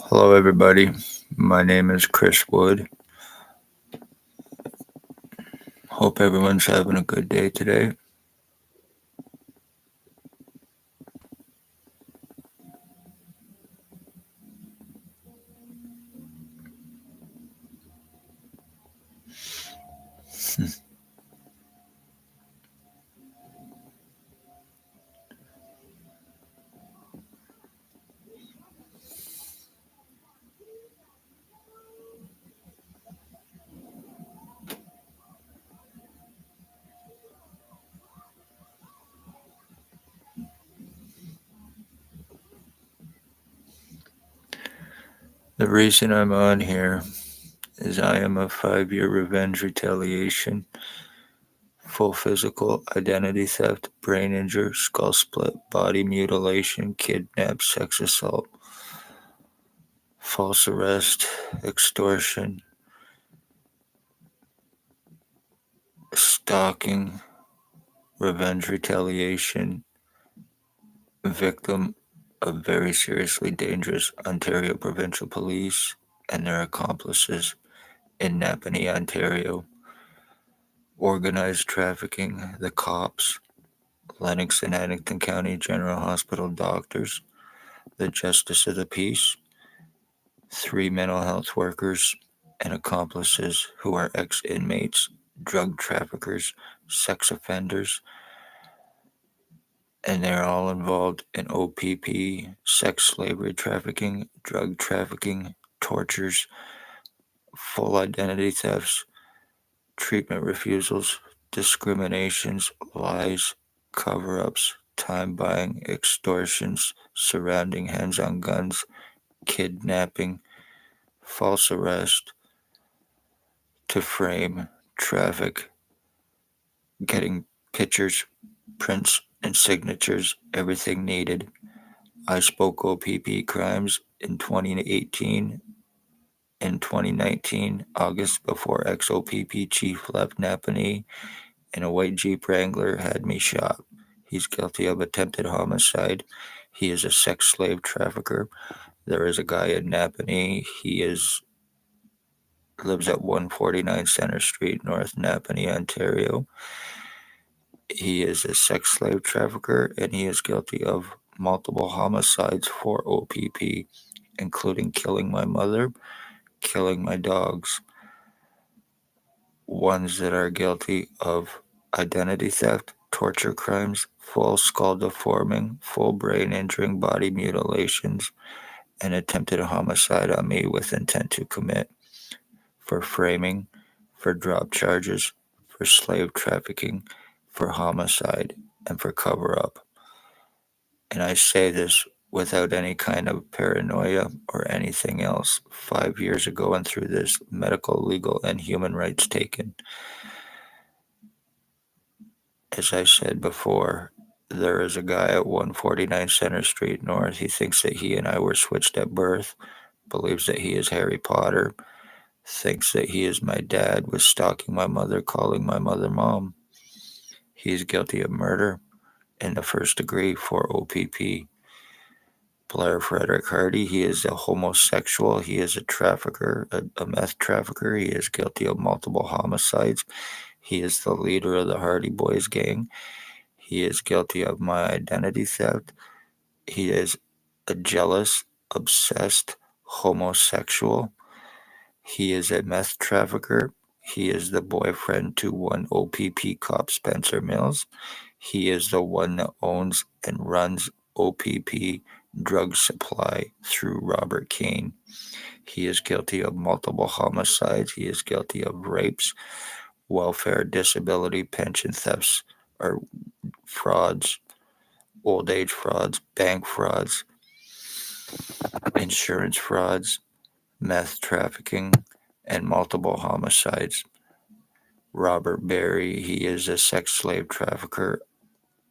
Hello, everybody. My name is Chris Wood. Hope everyone's having a good day today. The reason I'm on here is I am a 5-year revenge retaliation, full physical, identity theft, brain injury, skull split, body mutilation, kidnap, sex assault, false arrest, extortion, stalking, revenge retaliation, victim of very seriously dangerous Ontario Provincial Police and their accomplices in Napanee, Ontario, organized trafficking, the cops, Lennox and Addington County General Hospital doctors, the Justice of the Peace, 3 mental health workers, and accomplices who are ex inmates, drug traffickers, sex offenders, and they're all involved in OPP, sex slavery trafficking, drug trafficking, tortures, full identity thefts, treatment refusals, discriminations, lies, cover ups, time buying, extortions, surrounding hands on guns, kidnapping, false arrest, to frame, traffic, getting pictures, prints, and signatures, everything needed. I spoke OPP crimes in 2018 and 2019, August, before ex OPP chief left Napanee in a white Jeep Wrangler had me shot. He's guilty of attempted homicide. He is a sex slave trafficker. There is a guy in Napanee. He lives at 149 Center Street, North Napanee, Ontario. He is a sex slave trafficker and he is guilty of multiple homicides for OPP, including killing my mother, killing my dogs. Ones that are guilty of identity theft, torture crimes, full skull deforming, full brain injuring, body mutilations, and attempted homicide on me with intent to commit, for framing, for drop charges, for slave trafficking, for homicide, and for cover up. And I say this without any kind of paranoia or anything else. 5 years ago, and through this medical, legal, and human rights taken. As I said before, there is a guy at 149 Center Street North. He thinks that he and I were switched at birth, believes that he is Harry Potter, thinks that he is my dad, was stalking my mother, calling my mother mom. He is guilty of murder in the first degree for OPP. Blair Frederick Hardy, he is a homosexual. He is a trafficker, a meth trafficker. He is guilty of multiple homicides. He is the leader of the Hardy Boys gang. He is guilty of my identity theft. He is a jealous, obsessed homosexual. He is a meth trafficker. He is the boyfriend to one OPP cop, Spencer Mills. He is the one that owns and runs OPP drug supply through Robert Kane. He is guilty of multiple homicides. He is guilty of rapes, welfare, disability, pension thefts, or frauds, old age frauds, bank frauds, insurance frauds, meth trafficking, and multiple homicides. Robert Berry, he is a sex slave trafficker,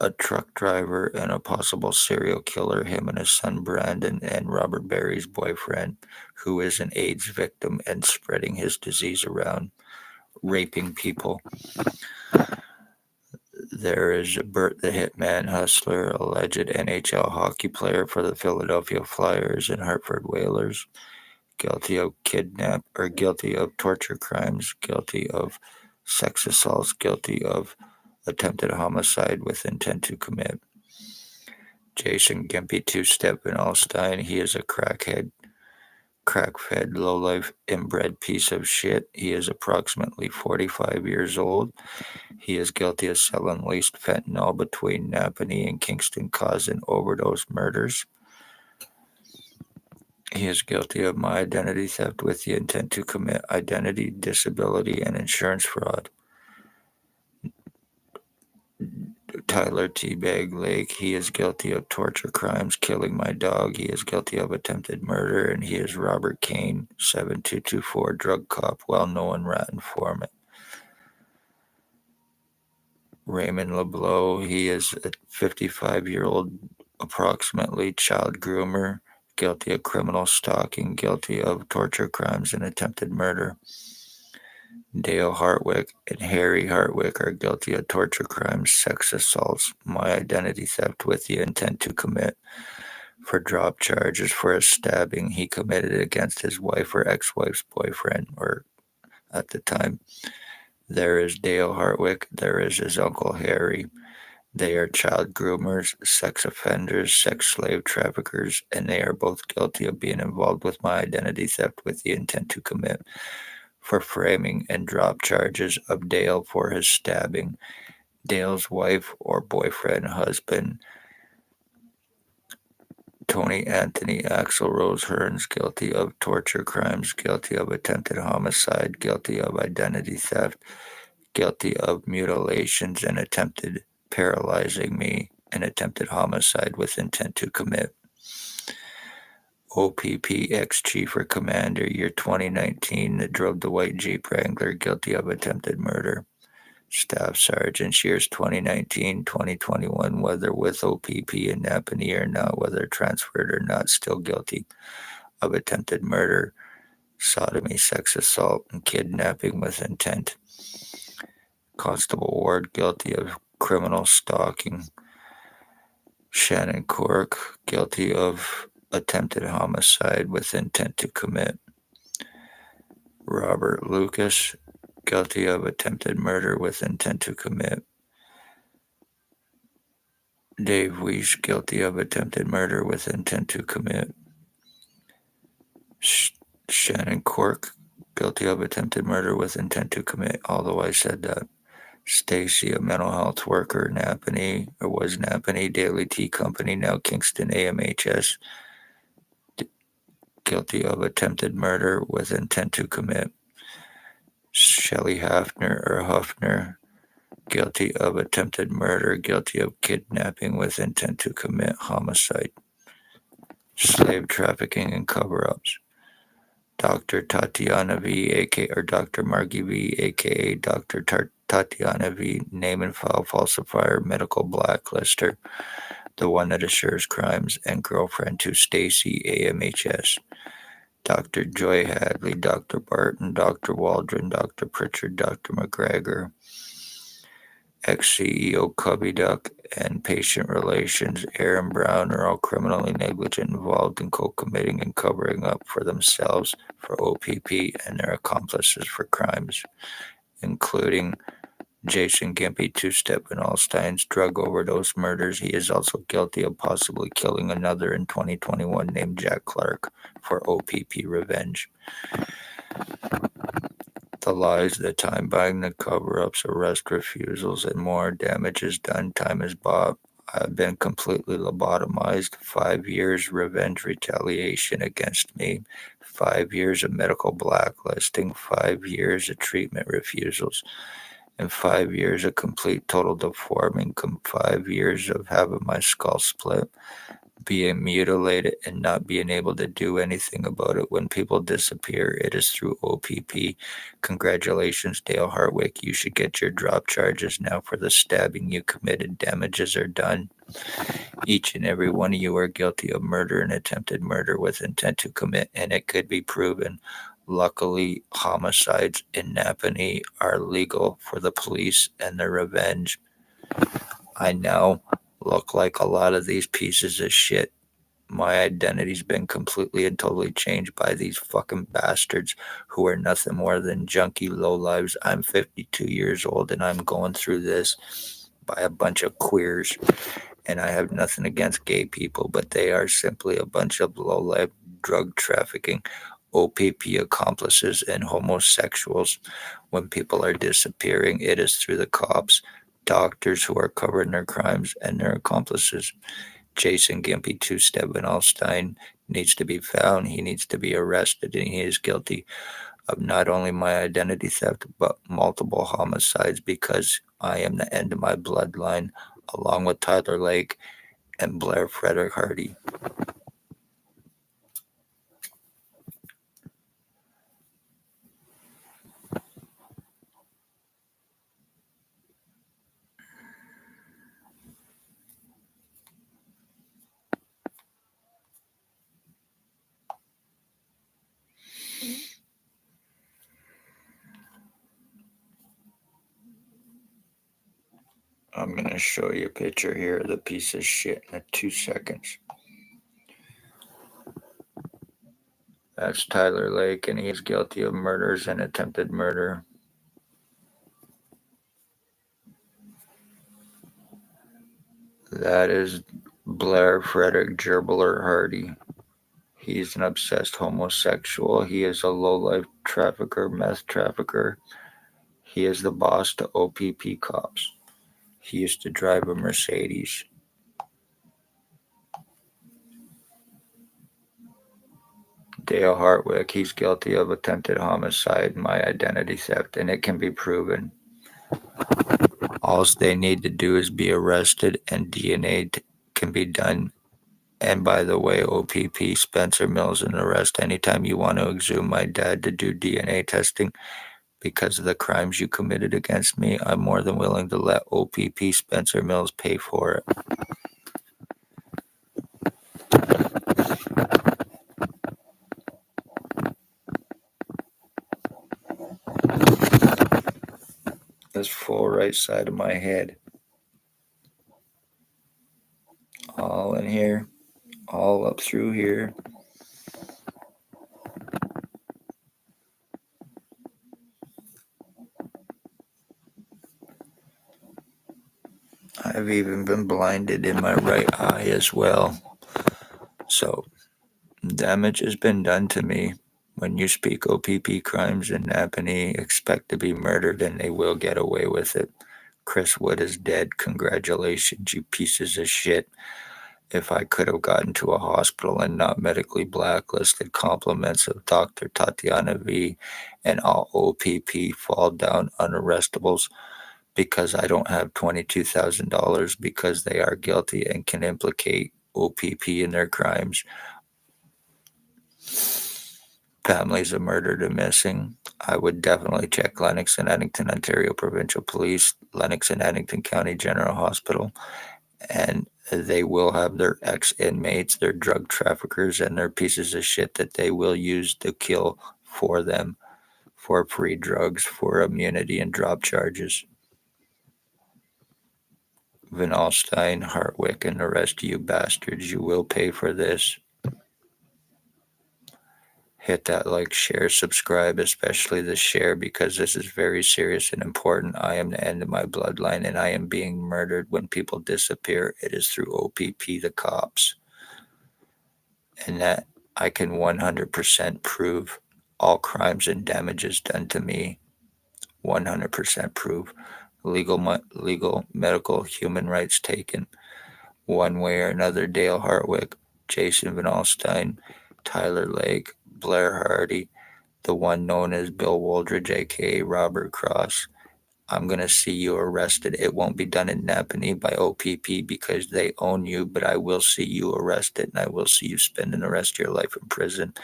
a truck driver, and a possible serial killer. Him and his son Brandon, and Robert Berry's boyfriend, who is an AIDS victim and spreading his disease around, raping people. There is Bert the Hitman Hustler, alleged NHL hockey player for the Philadelphia Flyers and Hartford Whalers, guilty of torture crimes, guilty of sex assaults, guilty of attempted homicide with intent to commit. Jason Gimpy Two-Step in Allstein, he is a crack-fed, low-life, inbred piece of shit. He is approximately 45 years old. He is guilty of selling laced fentanyl between Napanee and Kingston, causing overdose murders. He is guilty of my identity theft with the intent to commit identity, disability, and insurance fraud. Tyler Teabag Lake, he is guilty of torture crimes, killing my dog. He is guilty of attempted murder, and he is Robert Kane, 7224 drug cop, well-known rat informant. Raymond LeBlanc, he is a 55-year-old, approximately, child groomer, guilty of criminal stalking, guilty of torture crimes, and attempted murder. Dale Hartwick and Harry Hartwick are guilty of torture crimes, sex assaults, my identity theft with the intent to commit, for drop charges for a stabbing he committed against his wife or ex-wife's boyfriend, or at the time. There is Dale Hartwick, there is his uncle Harry. They are child groomers, sex offenders, sex slave traffickers, and they are both guilty of being involved with my identity theft with the intent to commit, for framing and drop charges of Dale for his stabbing. Dale's wife or boyfriend, husband, Tony Anthony Axel Rose Hearns, guilty of torture crimes, guilty of attempted homicide, guilty of identity theft, guilty of mutilations and attempted paralyzing me, and attempted homicide with intent to commit. OPP ex-chief or commander, year 2019, that drove the white Jeep Wrangler, guilty of attempted murder. Staff Sergeant, years 2019-2021, whether with OPP in Napanee or not, whether transferred or not, still guilty of attempted murder, sodomy, sex assault, and kidnapping with intent. Constable Ward, guilty of criminal stalking. Shannon Cork, guilty of attempted homicide with intent to commit. Robert Lucas, guilty of attempted murder with intent to commit. Dave Weish, guilty of attempted murder with intent to commit. Shannon Cork, guilty of attempted murder with intent to commit, although I said that. Stacy, a mental health worker, Napanee, or was Napanee Daily Tea Company, now Kingston AMHS, guilty of attempted murder with intent to commit. Shelley Hafner, or Huffner, guilty of attempted murder, guilty of kidnapping with intent to commit homicide. Slave trafficking and cover-ups. Dr. Tatiana V, aka or Dr. Margie V, aka Dr. Tatiana V, name and file falsifier, medical blacklister, the one that assures crimes, and girlfriend to Stacy AMHS. Dr. Joy Hadley, Dr. Barton, Dr. Waldron, Dr. Pritchard, Dr. McGregor, ex-CEO Cubby Duck, and patient relations, Aaron Brown, are all criminally negligent, involved in co-committing and covering up for themselves for OPP and their accomplices for crimes, including Jason Gimpy Two-Step and Allstein's drug overdose murders. He is also guilty of possibly killing another in 2021 named Jack Clark for OPP revenge. The lies, the time buying, the cover-ups, arrest refusals, and more. Damage is done, time is bought. I've been completely lobotomized. 5 years revenge retaliation against me. 5 years of medical blacklisting. 5 years of treatment refusals. And 5 years of complete total deforming. 5 years of having my skull split, being mutilated, and not being able to do anything about it. When people disappear, it is through OPP. Congratulations, Dale Hartwick. You should get your drop charges now for the stabbing you committed. Damages are done. Each and every one of you are guilty of murder and attempted murder with intent to commit, and it could be proven. Luckily, homicides in Napanee are legal for the police and their revenge. I now look like a lot of these pieces of shit. My identity's been completely and totally changed by these fucking bastards who are nothing more than junkie lowlives. I'm 52 years old and I'm going through this by a bunch of queers. And I have nothing against gay people, but they are simply a bunch of lowlife drug trafficking, OPP accomplices, and homosexuals. When people are disappearing, it is through the cops, doctors who are covering their crimes, and their accomplices. Jason Gimpy Two Step Van Alstein needs to be found. He needs to be arrested, and he is guilty of not only my identity theft, but multiple homicides because I am the end of my bloodline, along with Tyler Lake and Blair Frederick Hardy. I'm going to show you a picture here of the piece of shit in 2 seconds. That's Tyler Lake, and he's guilty of murders and attempted murder. That is Blair Frederick Gerbler Hardy. He's an obsessed homosexual. He is a low-life trafficker, meth trafficker. He is the boss to OPP cops. He used to drive a Mercedes. Dale Hartwick, he's guilty of attempted homicide, my identity theft, and it can be proven. All they need to do is be arrested, and DNA can be done. And by the way, OPP Spencer Mills and the rest, anytime you want to exhume my dad to do DNA testing because of the crimes you committed against me, I'm more than willing to let OPP Spencer Mills pay for it. This full right side of my head. All in here, all up through here. I've even been blinded in my right eye as well. So, damage has been done to me. When you speak OPP crimes in Napanee, expect to be murdered and they will get away with it. Chris Wood is dead. Congratulations, you pieces of shit. If I could have gotten to a hospital and not medically blacklisted, compliments of Dr. Tatiana V and all OPP fall down unarrestables because I don't have $22,000 because they are guilty and can implicate OPP in their crimes. Families of murdered and missing. I would definitely check Lennox and Addington, Ontario Provincial Police, Lennox and Addington County General Hospital, and they will have their ex-inmates, their drug traffickers, and their pieces of shit that they will use to kill for them for free drugs, for immunity and drop charges. Van Alstein, Hartwick, and the rest of you bastards, you will pay for this. Hit that like, share, subscribe, especially the share because this is very serious and important. I am the end of my bloodline and I am being murdered when people disappear. It is through OPP, the cops. And that I can 100% prove all crimes and damages done to me. 100% prove. Legal, medical, human rights taken. One way or another, Dale Hartwick, Jason Van Alstein, Tyler Lake, Blair Hardy, the one known as Bill Woldridge, aka Robert Cross. I'm going to see you arrested. It won't be done in Napanee by OPP because they own you, but I will see you arrested and I will see you spending the rest of your life in prison.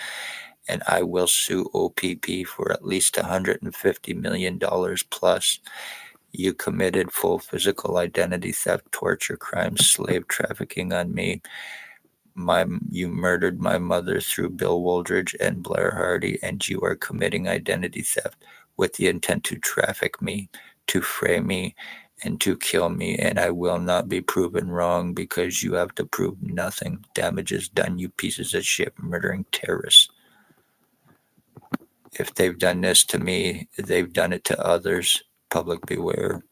And I will sue OPP for at least $150 million plus. You committed full physical identity theft, torture crimes, slave trafficking on me. You murdered my mother through Bill Woldridge and Blair Hardy, and you are committing identity theft with the intent to traffic me, to frame me, and to kill me, and I will not be proven wrong because you have to prove nothing. Damage is done, you pieces of shit, murdering terrorists. If they've done this to me, they've done it to others. Public beware.